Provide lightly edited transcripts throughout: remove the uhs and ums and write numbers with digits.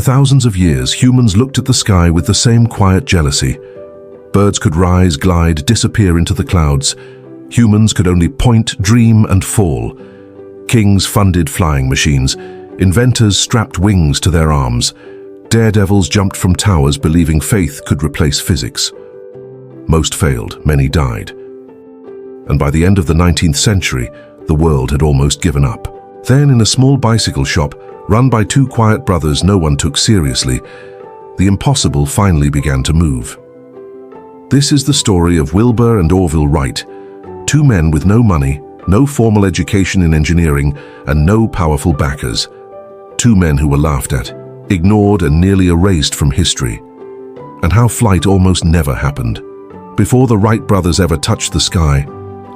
For thousands of years, humans looked at the sky with the same quiet jealousy. Birds could rise, glide, disappear into the clouds. Humans could only point, dream, and fall. Kings funded flying machines. Inventors strapped wings to their arms. Daredevils jumped from towers believing faith could replace physics. Most failed, many died. And by the end of the 19th century, the world had almost given up. Then, in a small bicycle shop, run by two quiet brothers no one took seriously, the impossible finally began to move. This is the story of Wilbur and Orville Wright, two men with no money, no formal education in engineering, and no powerful backers. Two men who were laughed at, ignored, and nearly erased from history. And how flight almost never happened. Before the Wright brothers ever touched the sky,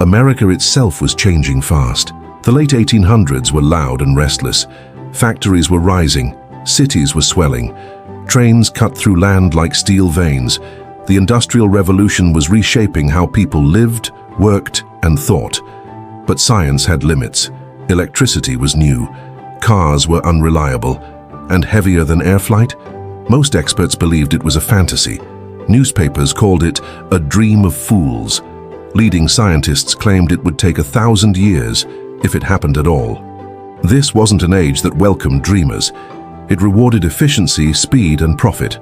America itself was changing fast. The late 1800s were loud and restless. Factories were rising, cities were swelling, trains cut through land like steel veins. The Industrial Revolution was reshaping how people lived, worked, and thought. But science had limits. Electricity was new, cars were unreliable, and heavier than air flight? Most experts believed it was a fantasy. Newspapers called it a dream of fools. Leading scientists claimed it would take 1,000 years, if it happened at all. This wasn't an age that welcomed dreamers. It rewarded efficiency, speed, and profit.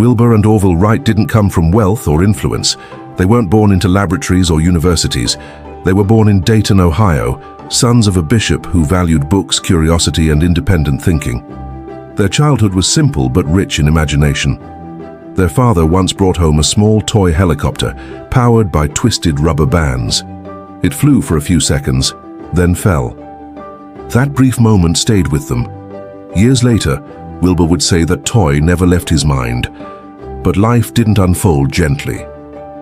Wilbur and Orville Wright didn't come from wealth or influence. They weren't born into laboratories or universities. They were born in Dayton, Ohio, sons of a bishop who valued books, curiosity, and independent thinking. Their childhood was simple but rich in imagination. Their father once brought home a small toy helicopter, powered by twisted rubber bands. It flew for a few seconds, then fell. That brief moment stayed with them. Years later, Wilbur would say that toy never left his mind. But life didn't unfold gently.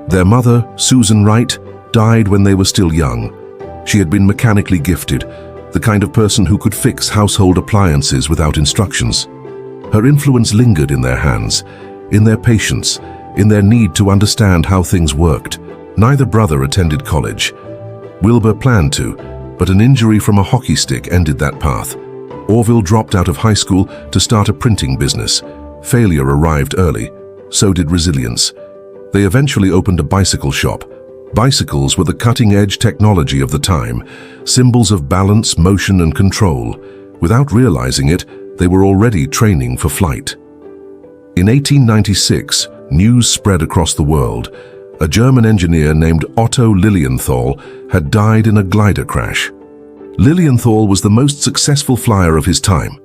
Their mother, Susan Wright, died when they were still young. She had been mechanically gifted, the kind of person who could fix household appliances without instructions. Her influence lingered in their hands, in their patience, in their need to understand how things worked. Neither brother attended college. Wilbur planned to, but an injury from a hockey stick ended that path. Orville dropped out of high school to start a printing business. Failure arrived early, so did resilience. They eventually opened a bicycle shop. Bicycles were the cutting-edge technology of the time, symbols of balance, motion, and control. Without realizing it, they were already training for flight. In 1896, news spread across the world. A German engineer named Otto Lilienthal had died in a glider crash. Lilienthal was the most successful flyer of his time.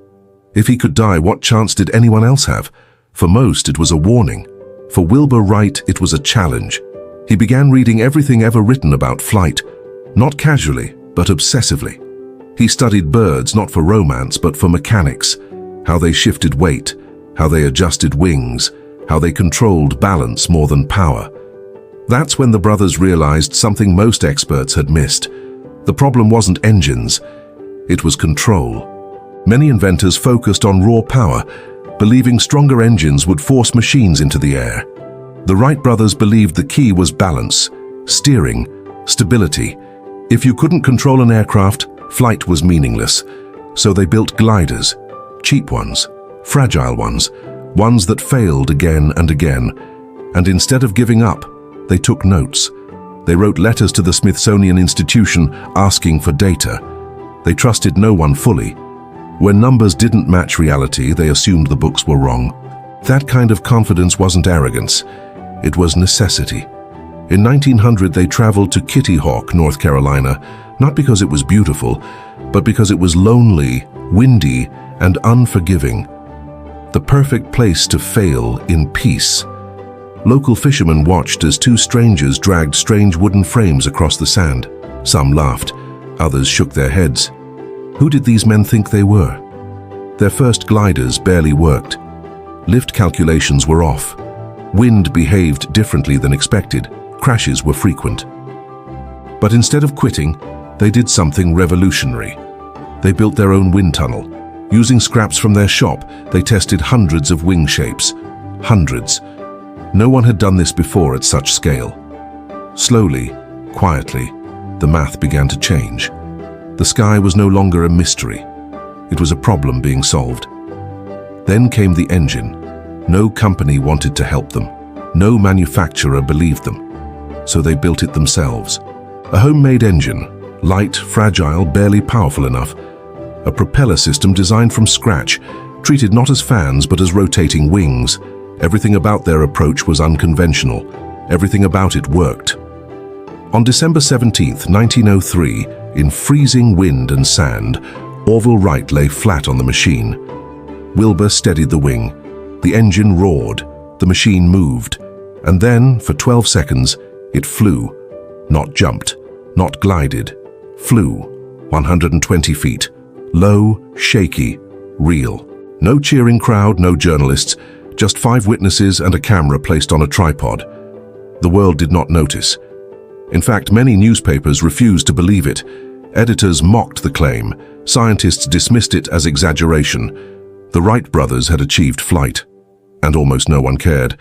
If he could die, what chance did anyone else have? For most, it was a warning. For Wilbur Wright, it was a challenge. He began reading everything ever written about flight, not casually, but obsessively. He studied birds not for romance, but for mechanics, how they shifted weight, how they adjusted wings, how they controlled balance more than power. That's when the brothers realized something most experts had missed. The problem wasn't engines, it was control. Many inventors focused on raw power, believing stronger engines would force machines into the air. The Wright brothers believed the key was balance, steering, stability. If you couldn't control an aircraft, flight was meaningless. So they built gliders, cheap ones, fragile ones, ones that failed again and again. And instead of giving up, they took notes. They wrote letters to the Smithsonian Institution asking for data. They trusted no one fully. When numbers didn't match reality, they assumed the books were wrong. That kind of confidence wasn't arrogance. It was necessity. In 1900, they traveled to Kitty Hawk, North Carolina, not because it was beautiful, but because it was lonely, windy, and unforgiving. The perfect place to fail in peace. Local fishermen watched as two strangers dragged strange wooden frames across the sand. Some laughed, others shook their heads. Who did these men think they were? Their first gliders barely worked. Lift calculations were off. Wind behaved differently than expected. Crashes were frequent. But instead of quitting, they did something revolutionary. They built their own wind tunnel. Using scraps from their shop, they tested hundreds of wing shapes. Hundreds. No one had done this before at such scale. Slowly, quietly, the math began to change. The sky was no longer a mystery. It was a problem being solved. Then came the engine. No company wanted to help them. No manufacturer believed them. So they built it themselves. A homemade engine, light, fragile, barely powerful enough. A propeller system designed from scratch, treated not as fans but as rotating wings. Everything about their approach was unconventional. Everything about it worked. On December 17, 1903, in freezing wind and sand, Orville Wright lay flat on the machine. Wilbur steadied the wing. The engine roared. The machine moved. And then, for 12 seconds, it flew. Not jumped, not glided. Flew. 120 feet. Low, shaky, real. No cheering crowd, no journalists, just 5 witnesses and a camera placed on a tripod. The world did not notice. In fact, many newspapers refused to believe it. Editors mocked the claim. Scientists dismissed it as exaggeration. The Wright brothers had achieved flight, and almost no one cared.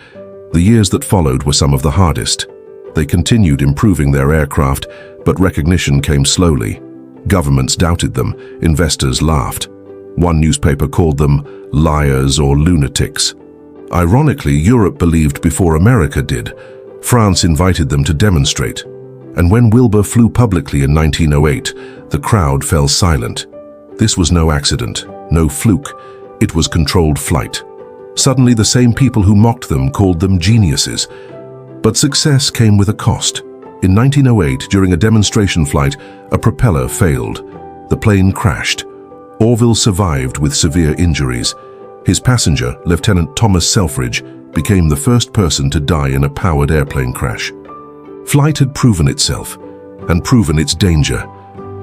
The years that followed were some of the hardest. They continued improving their aircraft, but recognition came slowly. Governments doubted them, investors laughed. One newspaper called them liars or lunatics. Ironically, Europe believed before America did. France invited them to demonstrate. And when Wilbur flew publicly in 1908, the crowd fell silent. This was no accident, no fluke. It was controlled flight. Suddenly, the same people who mocked them called them geniuses. But success came with a cost. In 1908, during a demonstration flight, a propeller failed. The plane crashed. Orville survived with severe injuries. His passenger, Lieutenant Thomas Selfridge, became the first person to die in a powered airplane crash. Flight had proven itself, and proven its danger.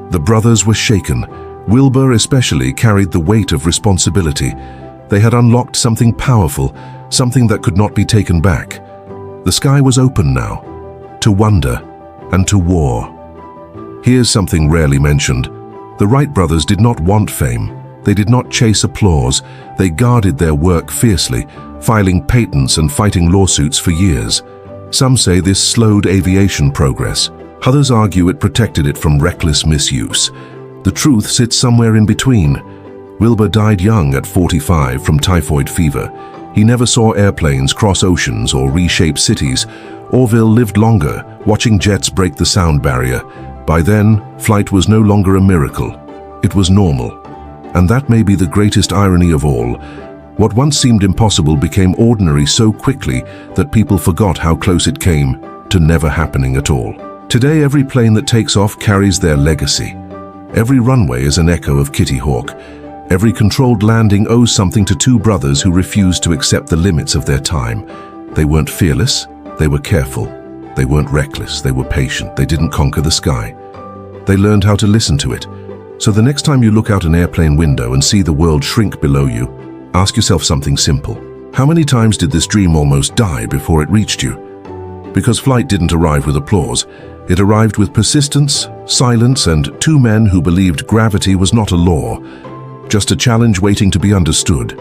The brothers were shaken. Wilbur especially carried the weight of responsibility. They had unlocked something powerful, something that could not be taken back. The sky was open now, to wonder and to war. Here's something rarely mentioned. The Wright brothers did not want fame. They did not chase applause. They guarded their work fiercely, filing patents and fighting lawsuits for years. Some say this slowed aviation progress. Others argue it protected it from reckless misuse. The truth sits somewhere in between. Wilbur died young at 45 from typhoid fever. He never saw airplanes cross oceans or reshape cities. Orville lived longer, watching jets break the sound barrier. By then, flight was no longer a miracle. It was normal. And that may be the greatest irony of all. What once seemed impossible became ordinary so quickly that people forgot how close it came to never happening at all. Today, every plane that takes off carries their legacy. Every runway is an echo of Kitty Hawk. Every controlled landing owes something to 2 brothers who refused to accept the limits of their time. They weren't fearless, they were careful. They weren't reckless, they were patient. They didn't conquer the sky. They learned how to listen to it. So the next time you look out an airplane window and see the world shrink below you, ask yourself something simple. How many times did this dream almost die before it reached you? Because flight didn't arrive with applause. It arrived with persistence, silence, and 2 men who believed gravity was not a law, just a challenge waiting to be understood.